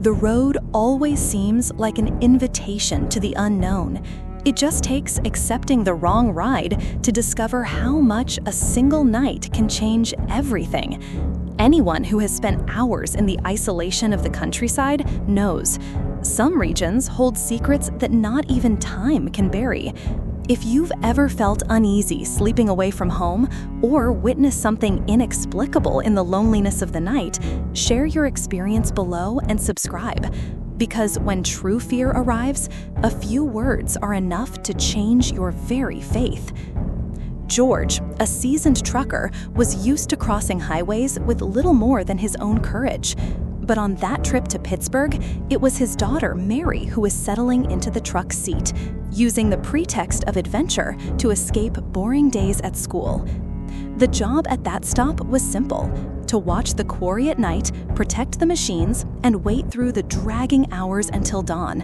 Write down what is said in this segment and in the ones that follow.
The road always seems like an invitation to the unknown. It just takes accepting the wrong ride to discover how much a single night can change everything. Anyone who has spent hours in the isolation of the countryside knows. Some regions hold secrets that not even time can bury. If you've ever felt uneasy sleeping away from home or witnessed something inexplicable in the loneliness of the night, share your experience below and subscribe. Because when true fear arrives, a few words are enough to change your very faith. George, a seasoned trucker, was used to crossing highways with little more than his own courage. But on that trip to Pittsburgh, it was his daughter, Mary, who was settling into the truck seat, using the pretext of adventure to escape boring days at school. The job at that stop was simple: to watch the quarry at night, protect the machines, and wait through the dragging hours until dawn.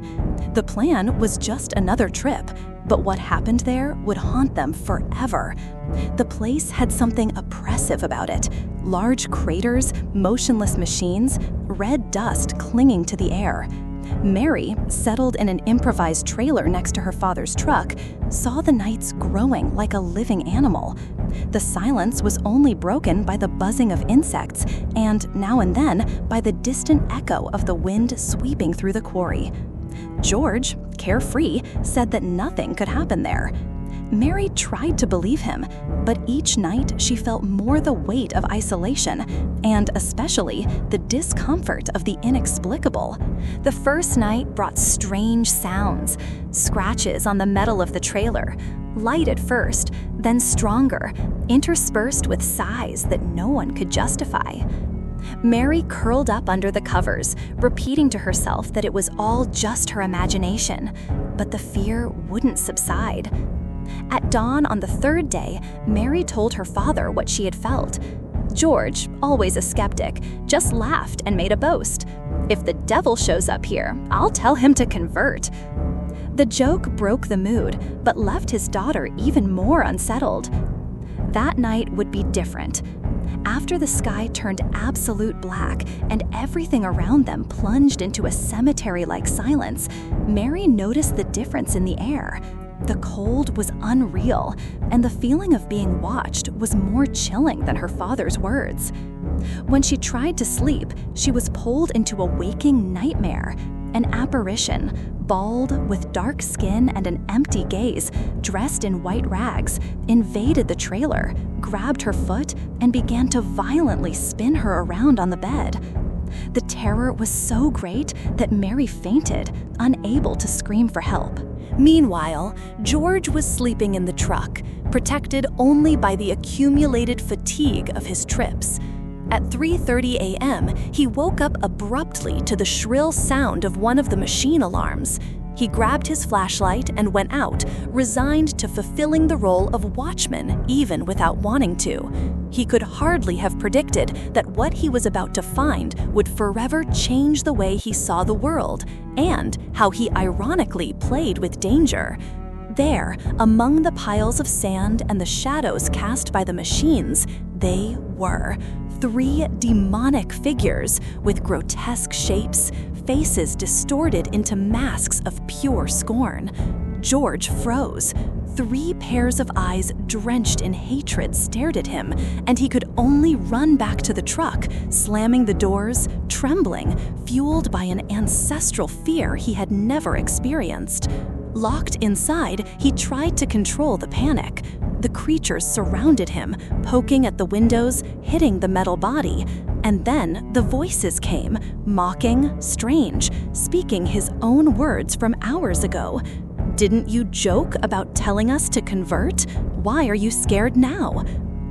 The plan was just another trip, but what happened there would haunt them forever. The place had something oppressive about it: large craters, motionless machines, red dust clinging to the air. Mary, settled in an improvised trailer next to her father's truck, saw the nights growing like a living animal. The silence was only broken by the buzzing of insects and, now and then, by the distant echo of the wind sweeping through the quarry. George, carefree, said that nothing could happen there. Mary tried to believe him, but each night she felt more the weight of isolation, and especially the discomfort of the inexplicable. The first night brought strange sounds, scratches on the metal of the trailer, light at first, then stronger, interspersed with sighs that no one could justify. Mary curled up under the covers, repeating to herself that it was all just her imagination, but the fear wouldn't subside. At dawn on the third day, Mary told her father what she had felt. George, always a skeptic, just laughed and made a boast. "If the devil shows up here, I'll tell him to convert." The joke broke the mood, but left his daughter even more unsettled. That night would be different. After the sky turned absolute black and everything around them plunged into a cemetery-like silence, Mary noticed the difference in the air. The cold was unreal, and the feeling of being watched was more chilling than her father's words. When she tried to sleep, she was pulled into a waking nightmare. An apparition, bald, with dark skin and an empty gaze, dressed in white rags, invaded the trailer, grabbed her foot, and began to violently spin her around on the bed. The terror was so great that Mary fainted, unable to scream for help. Meanwhile, George was sleeping in the truck, protected only by the accumulated fatigue of his trips. At 3:30 a.m., he woke up abruptly to the shrill sound of one of the machine alarms. He grabbed his flashlight and went out, resigned to fulfilling the role of watchman even without wanting to. He could hardly have predicted that what he was about to find would forever change the way he saw the world, and how he ironically played with danger. There, among the piles of sand and the shadows cast by the machines, they were. 3 demonic figures with grotesque shapes, faces distorted into masks of pure scorn. George froze. 3 pairs of eyes drenched in hatred stared at him, and he could only run back to the truck, slamming the doors, trembling, fueled by an ancestral fear he had never experienced. Locked inside, he tried to control the panic. The creatures surrounded him, poking at the windows, hitting the metal body. And then the voices came, mocking, strange, speaking his own words from hours ago. "Didn't you joke about telling us to convert? Why are you scared now?"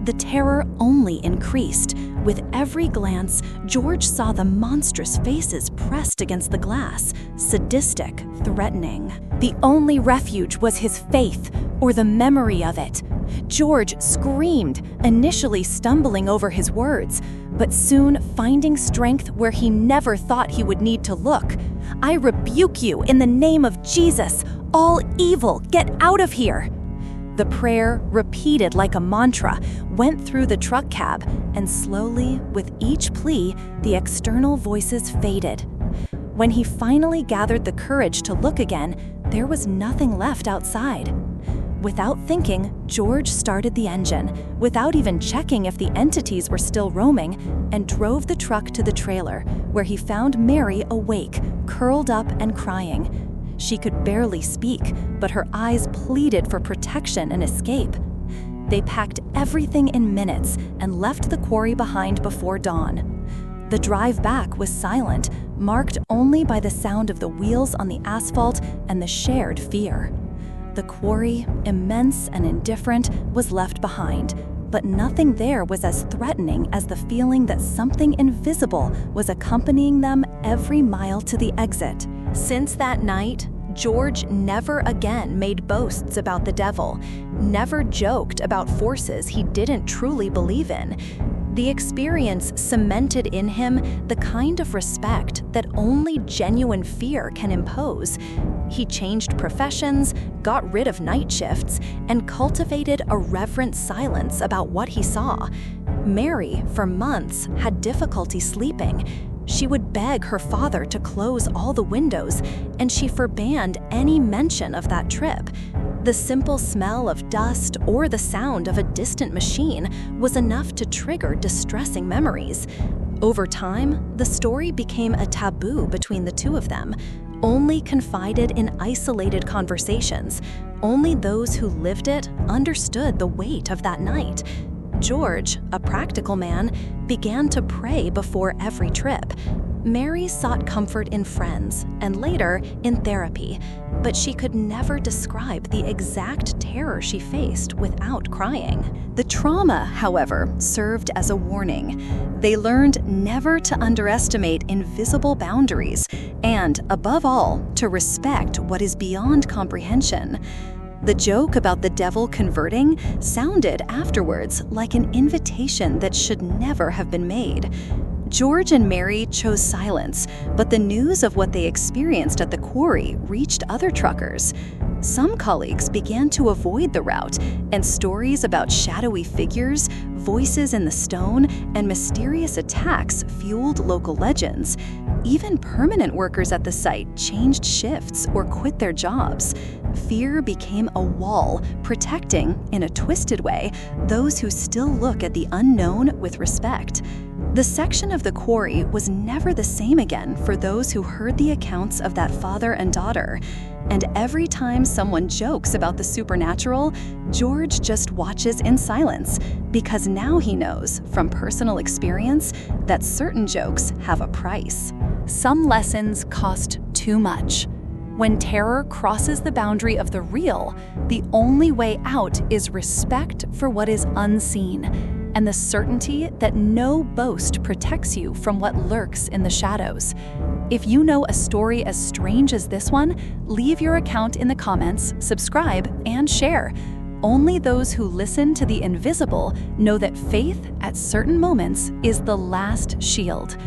The terror only increased. With every glance, George saw the monstrous faces pressed against the glass, sadistic, threatening. The only refuge was his faith, or the memory of it. George screamed, initially stumbling over his words, but soon finding strength where he never thought he would need to look. "I rebuke you in the name of Jesus! All evil, get out of here!" The prayer, repeated like a mantra, went through the truck cab, and slowly, with each plea, the external voices faded. When he finally gathered the courage to look again, there was nothing left outside. Without thinking, George started the engine, without even checking if the entities were still roaming, and drove the truck to the trailer, where he found Mary awake, curled up and crying. She could barely speak, but her eyes pleaded for protection and escape. They packed everything in minutes and left the quarry behind before dawn. The drive back was silent, marked only by the sound of the wheels on the asphalt and the shared fear. The quarry, immense and indifferent, was left behind, but nothing there was as threatening as the feeling that something invisible was accompanying them every mile to the exit. Since that night, George never again made boasts about the devil, never joked about forces he didn't truly believe in. The experience cemented in him the kind of respect that only genuine fear can impose. He changed professions, got rid of night shifts, and cultivated a reverent silence about what he saw. Mary, for months, had difficulty sleeping. She would beg her father to close all the windows, and she forbade any mention of that trip. The simple smell of dust or the sound of a distant machine was enough to trigger distressing memories. Over time, the story became a taboo between the two of them, only confided in isolated conversations. Only those who lived it understood the weight of that night. George, a practical man, began to pray before every trip. Mary sought comfort in friends and later in therapy, but she could never describe the exact terror she faced without crying. The trauma, however, served as a warning. They learned never to underestimate invisible boundaries and, above all, to respect what is beyond comprehension. The joke about the devil converting sounded afterwards like an invitation that should never have been made. George and Mary chose silence, but the news of what they experienced at the quarry reached other truckers. Some colleagues began to avoid the route, and stories about shadowy figures, voices in the stone, and mysterious attacks fueled local legends. Even permanent workers at the site changed shifts or quit their jobs. Fear became a wall, protecting, in a twisted way, those who still look at the unknown with respect. The section of the quarry was never the same again for those who heard the accounts of that father and daughter. And every time someone jokes about the supernatural, George just watches in silence, because now he knows, from personal experience, that certain jokes have a price. Some lessons cost too much. When terror crosses the boundary of the real, the only way out is respect for what is unseen, and the certainty that no boast protects you from what lurks in the shadows. If you know a story as strange as this one, leave your account in the comments, subscribe, and share. Only those who listen to the invisible know that faith at certain moments is the last shield.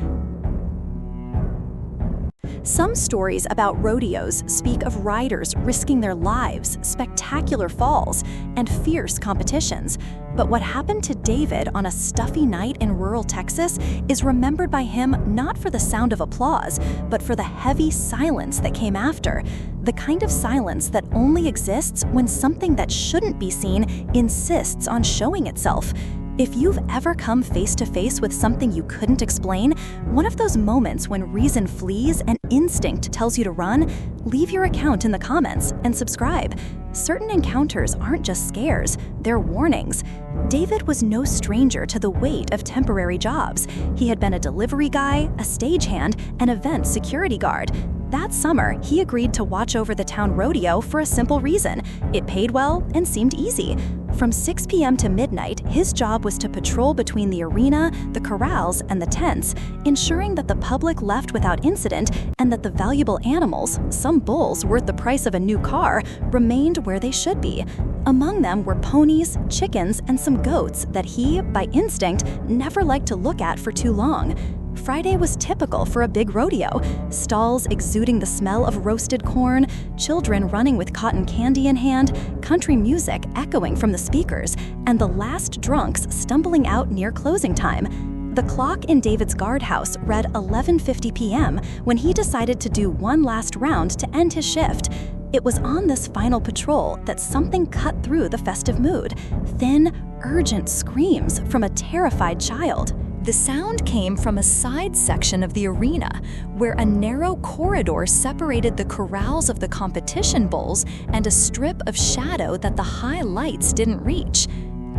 Some stories about rodeos speak of riders risking their lives, spectacular falls, and fierce competitions. But what happened to David on a stuffy night in rural Texas is remembered by him not for the sound of applause, but for the heavy silence that came after. The kind of silence that only exists when something that shouldn't be seen insists on showing itself. If you've ever come face to face with something you couldn't explain, one of those moments when reason flees and instinct tells you to run, leave your account in the comments and subscribe. Certain encounters aren't just scares, they're warnings. David was no stranger to the weight of temporary jobs. He had been a delivery guy, a stagehand, and event security guard. That summer, he agreed to watch over the town rodeo for a simple reason. It paid well and seemed easy. From 6 p.m. to midnight, his job was to patrol between the arena, the corrals, and the tents, ensuring that the public left without incident and that the valuable animals, some bulls worth the price of a new car, remained where they should be. Among them were ponies, chickens, and some goats that he, by instinct, never liked to look at for too long. Friday was typical for a big rodeo. Stalls exuding the smell of roasted corn, children running with cotton candy in hand, country music echoing from the speakers, and the last drunks stumbling out near closing time. The clock in David's guardhouse read 11:50 p.m. when he decided to do one last round to end his shift. It was on this final patrol that something cut through the festive mood. Thin, urgent screams from a terrified child. The sound came from a side section of the arena, where a narrow corridor separated the corrals of the competition bulls and a strip of shadow that the high lights didn't reach.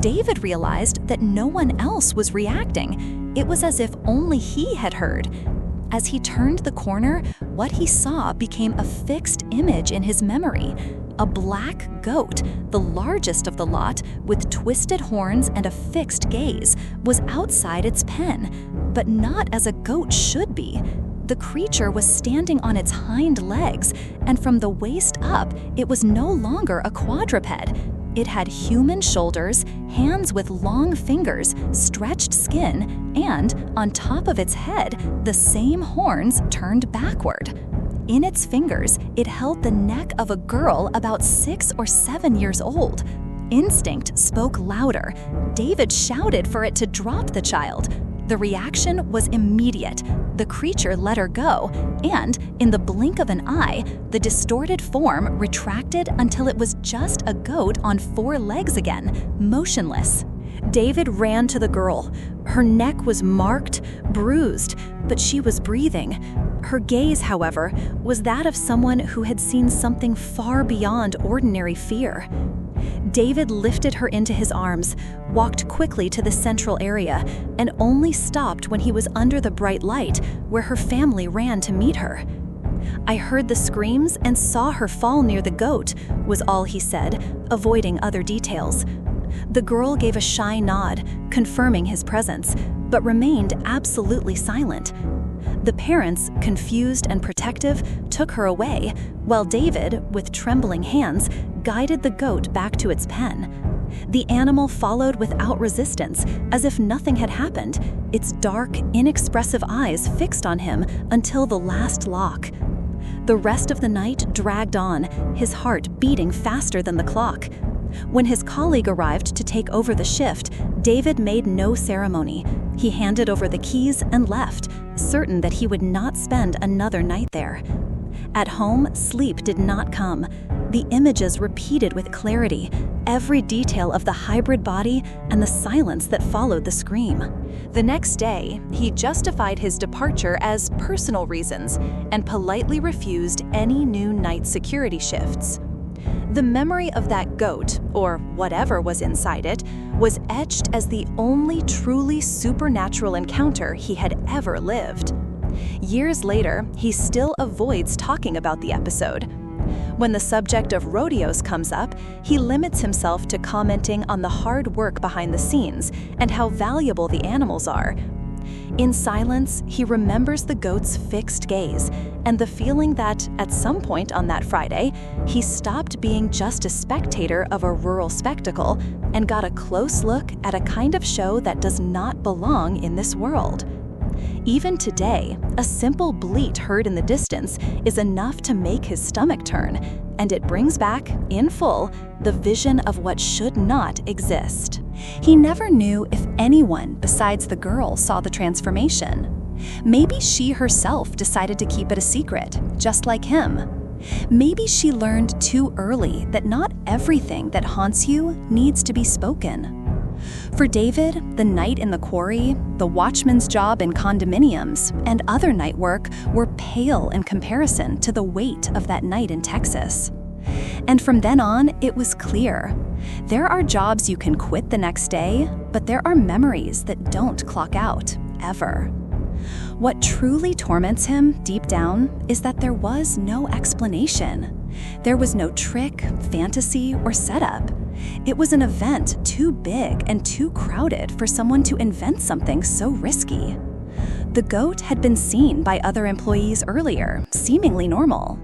David realized that no one else was reacting. It was as if only he had heard. As he turned the corner, what he saw became a fixed image in his memory. A black goat, the largest of the lot, with twisted horns and a fixed gaze, was outside its pen, but not as a goat should be. The creature was standing on its hind legs, and from the waist up, it was no longer a quadruped. It had human shoulders, hands with long fingers, stretched skin, and, on top of its head, the same horns turned backward. In its fingers, it held the neck of a girl about 6 or 7 years old. Instinct spoke louder. David shouted for it to drop the child. The reaction was immediate. The creature let her go, and, in the blink of an eye, the distorted form retracted until it was just a goat on 4 legs again, motionless. David ran to the girl. Her neck was marked, bruised, but she was breathing. Her gaze, however, was that of someone who had seen something far beyond ordinary fear. David lifted her into his arms, walked quickly to the central area, and only stopped when he was under the bright light, where her family ran to meet her. "I heard the screams and saw her fall near the goat," was all he said, avoiding other details. The girl gave a shy nod, confirming his presence, but remained absolutely silent. The parents, confused and protective, took her away, while David, with trembling hands, guided the goat back to its pen. The animal followed without resistance, as if nothing had happened, its dark, inexpressive eyes fixed on him until the last lock. The rest of the night dragged on, his heart beating faster than the clock. When his colleague arrived to take over the shift, David made no ceremony. He handed over the keys and left, certain that he would not spend another night there. At home, sleep did not come. The images repeated with clarity, every detail of the hybrid body and the silence that followed the scream. The next day, he justified his departure as personal reasons and politely refused any new night security shifts. The memory of that goat, or whatever was inside it, was etched as the only truly supernatural encounter he had ever lived. Years later, he still avoids talking about the episode. When the subject of rodeos comes up, he limits himself to commenting on the hard work behind the scenes and how valuable the animals are. In silence, he remembers the goat's fixed gaze and the feeling that, at some point on that Friday, he stopped being just a spectator of a rural spectacle and got a close look at a kind of show that does not belong in this world. Even today, a simple bleat heard in the distance is enough to make his stomach turn, and it brings back, in full, the vision of what should not exist. He never knew if anyone besides the girl saw the transformation. Maybe she herself decided to keep it a secret, just like him. Maybe she learned too early that not everything that haunts you needs to be spoken. For David, the night in the quarry, the watchman's job in condominiums, and other night work were pale in comparison to the weight of that night in Texas. And from then on, it was clear. There are jobs you can quit the next day, but there are memories that don't clock out, ever. What truly torments him, deep down, is that there was no explanation. There was no trick, fantasy, or setup. It was an event too big and too crowded for someone to invent something so risky. The goat had been seen by other employees earlier, seemingly normal.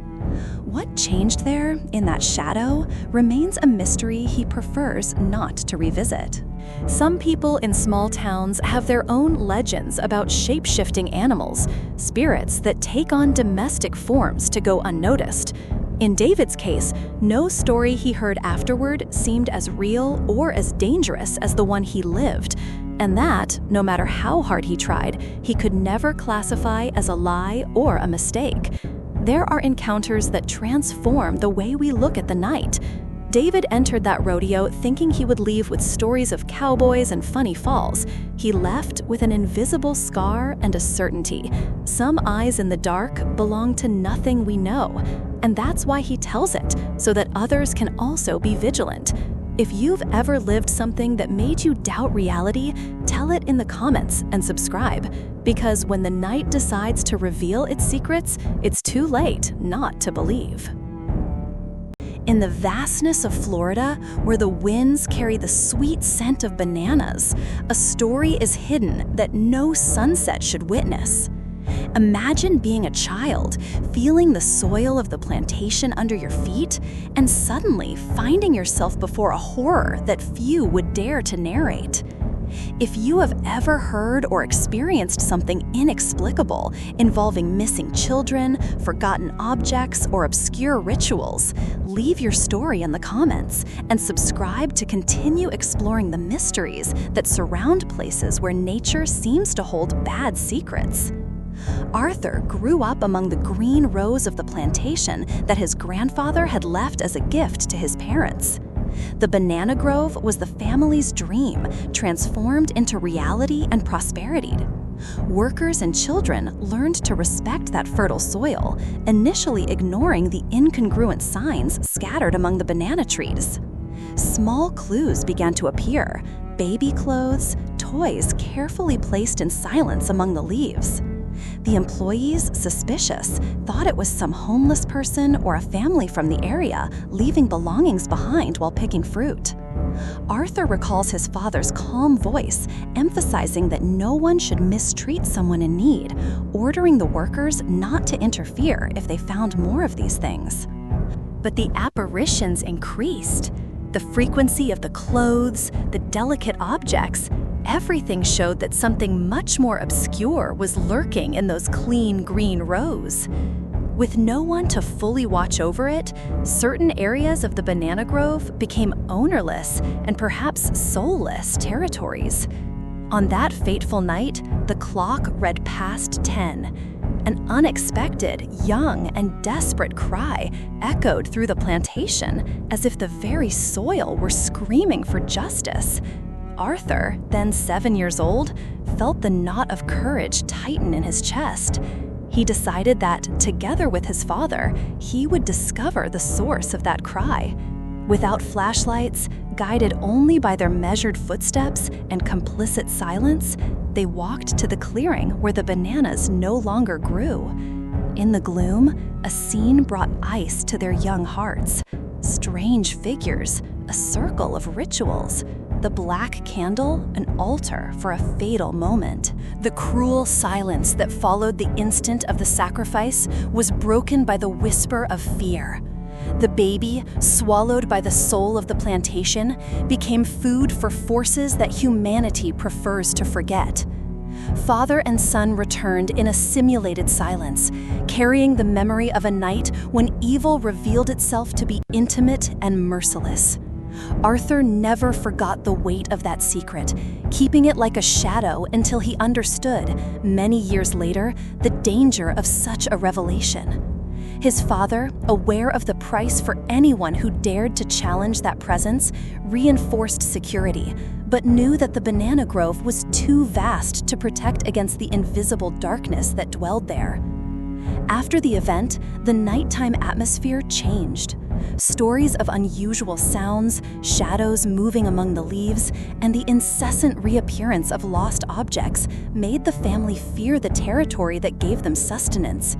What changed there, in that shadow, remains a mystery he prefers not to revisit. Some people in small towns have their own legends about shape-shifting animals, spirits that take on domestic forms to go unnoticed. In David's case, no story he heard afterward seemed as real or as dangerous as the one he lived. And that, no matter how hard he tried, he could never classify as a lie or a mistake. There are encounters that transform the way we look at the night. David entered that rodeo thinking he would leave with stories of cowboys and funny falls. He left with an invisible scar and a certainty. Some eyes in the dark belong to nothing we know. And that's why he tells it, so that others can also be vigilant. If you've ever lived something that made you doubt reality, tell it in the comments and subscribe. Because when the night decides to reveal its secrets, it's too late not to believe. In the vastness of Florida, where the winds carry the sweet scent of bananas, a story is hidden that no sunset should witness. Imagine being a child, feeling the soil of the plantation under your feet, and suddenly finding yourself before a horror that few would dare to narrate. If you have ever heard or experienced something inexplicable involving missing children, forgotten objects, or obscure rituals, leave your story in the comments and subscribe to continue exploring the mysteries that surround places where nature seems to hold bad secrets. Arthur grew up among the green rows of the plantation that his grandfather had left as a gift to his parents. The banana grove was the family's dream, transformed into reality and prosperity. Workers and children learned to respect that fertile soil, initially ignoring the incongruent signs scattered among the banana trees. Small clues began to appear: baby clothes, toys carefully placed in silence among the leaves. The employees, suspicious, thought it was some homeless person or a family from the area leaving belongings behind while picking fruit. Arthur recalls his father's calm voice, emphasizing that no one should mistreat someone in need, ordering the workers not to interfere if they found more of these things. But the apparitions increased. The frequency of the clothes, the delicate objects, everything showed that something much more obscure was lurking in those clean green rows. With no one to fully watch over it, certain areas of the banana grove became ownerless and perhaps soulless territories. On that fateful night, the clock read past 10. An unexpected, young, and desperate cry echoed through the plantation, as if the very soil were screaming for justice. Arthur, then 7 years old, felt the knot of courage tighten in his chest. He decided that, together with his father, he would discover the source of that cry. Without flashlights, guided only by their measured footsteps and complicit silence, they walked to the clearing where the bananas no longer grew. In the gloom, a scene brought ice to their young hearts. Strange figures, a circle of rituals, the black candle, an altar for a fatal moment. The cruel silence that followed the instant of the sacrifice was broken by the whisper of fear. The baby, swallowed by the soul of the plantation, became food for forces that humanity prefers to forget. Father and son returned in a simulated silence, carrying the memory of a night when evil revealed itself to be intimate and merciless. Arthur never forgot the weight of that secret, keeping it like a shadow until he understood, many years later, the danger of such a revelation. His father, aware of the price for anyone who dared to challenge that presence, reinforced security, but knew that the banana grove was too vast to protect against the invisible darkness that dwelled there. After the event, the nighttime atmosphere changed. Stories of unusual sounds, shadows moving among the leaves, and the incessant reappearance of lost objects made the family fear the territory that gave them sustenance.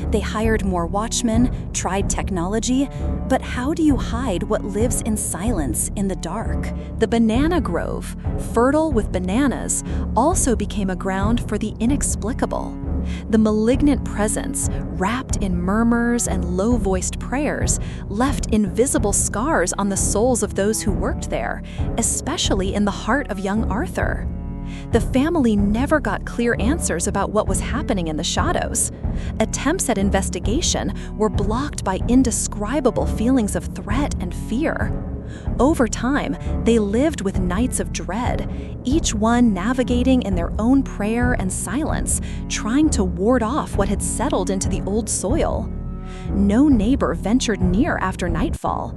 They hired more watchmen, tried technology, but how do you hide what lives in silence in the dark? The banana grove, fertile with bananas, also became a ground for the inexplicable. The malignant presence, wrapped in murmurs and low-voiced prayers, left invisible scars on the souls of those who worked there, especially in the heart of young Arthur. The family never got clear answers about what was happening in the shadows. Attempts at investigation were blocked by indescribable feelings of threat and fear. Over time, they lived with nights of dread, each one navigating in their own prayer and silence, trying to ward off what had settled into the old soil. No neighbor ventured near after nightfall.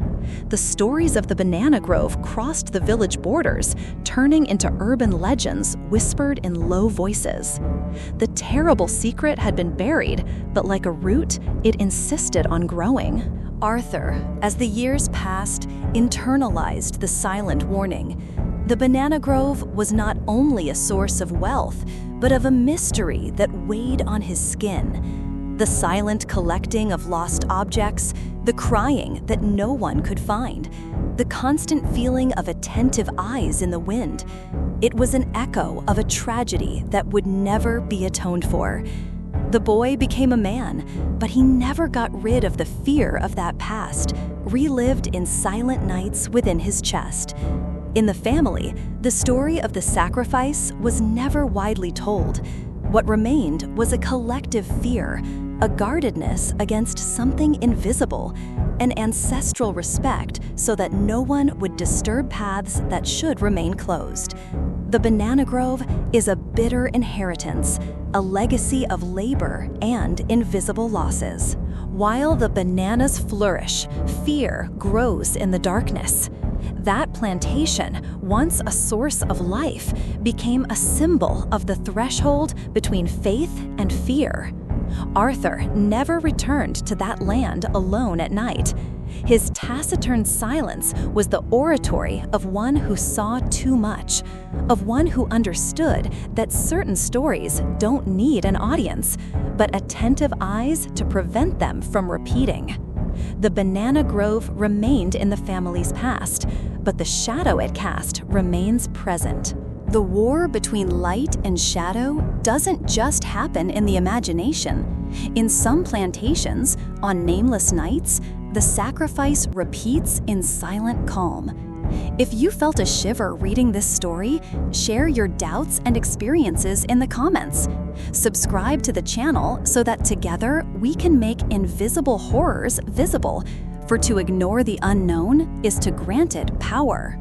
The stories of the banana grove crossed the village borders, turning into urban legends whispered in low voices. The terrible secret had been buried, but like a root, it insisted on growing. Arthur, as the years passed, internalized the silent warning. The banana grove was not only a source of wealth, but of a mystery that weighed on his skin. The silent collecting of lost objects, the crying that no one could find, the constant feeling of attentive eyes in the wind. It was an echo of a tragedy that would never be atoned for. The boy became a man, but he never got rid of the fear of that past, relived in silent nights within his chest. In the family, the story of the sacrifice was never widely told. What remained was a collective fear, a guardedness against something invisible, an ancestral respect so that no one would disturb paths that should remain closed. The banana grove is a bitter inheritance, a legacy of labor and invisible losses. While the bananas flourish, fear grows in the darkness. That plantation, once a source of life, became a symbol of the threshold between faith and fear. Arthur never returned to that land alone at night. His taciturn silence was the oratory of one who saw too much, of one who understood that certain stories don't need an audience, but attentive eyes to prevent them from repeating. The banana grove remained in the family's past, but the shadow it cast remains present. The war between light and shadow doesn't just happen in the imagination. In some plantations, on nameless nights, the sacrifice repeats in silent calm. If you felt a shiver reading this story, share your doubts and experiences in the comments. Subscribe to the channel so that together we can make invisible horrors visible, for to ignore the unknown is to grant it power.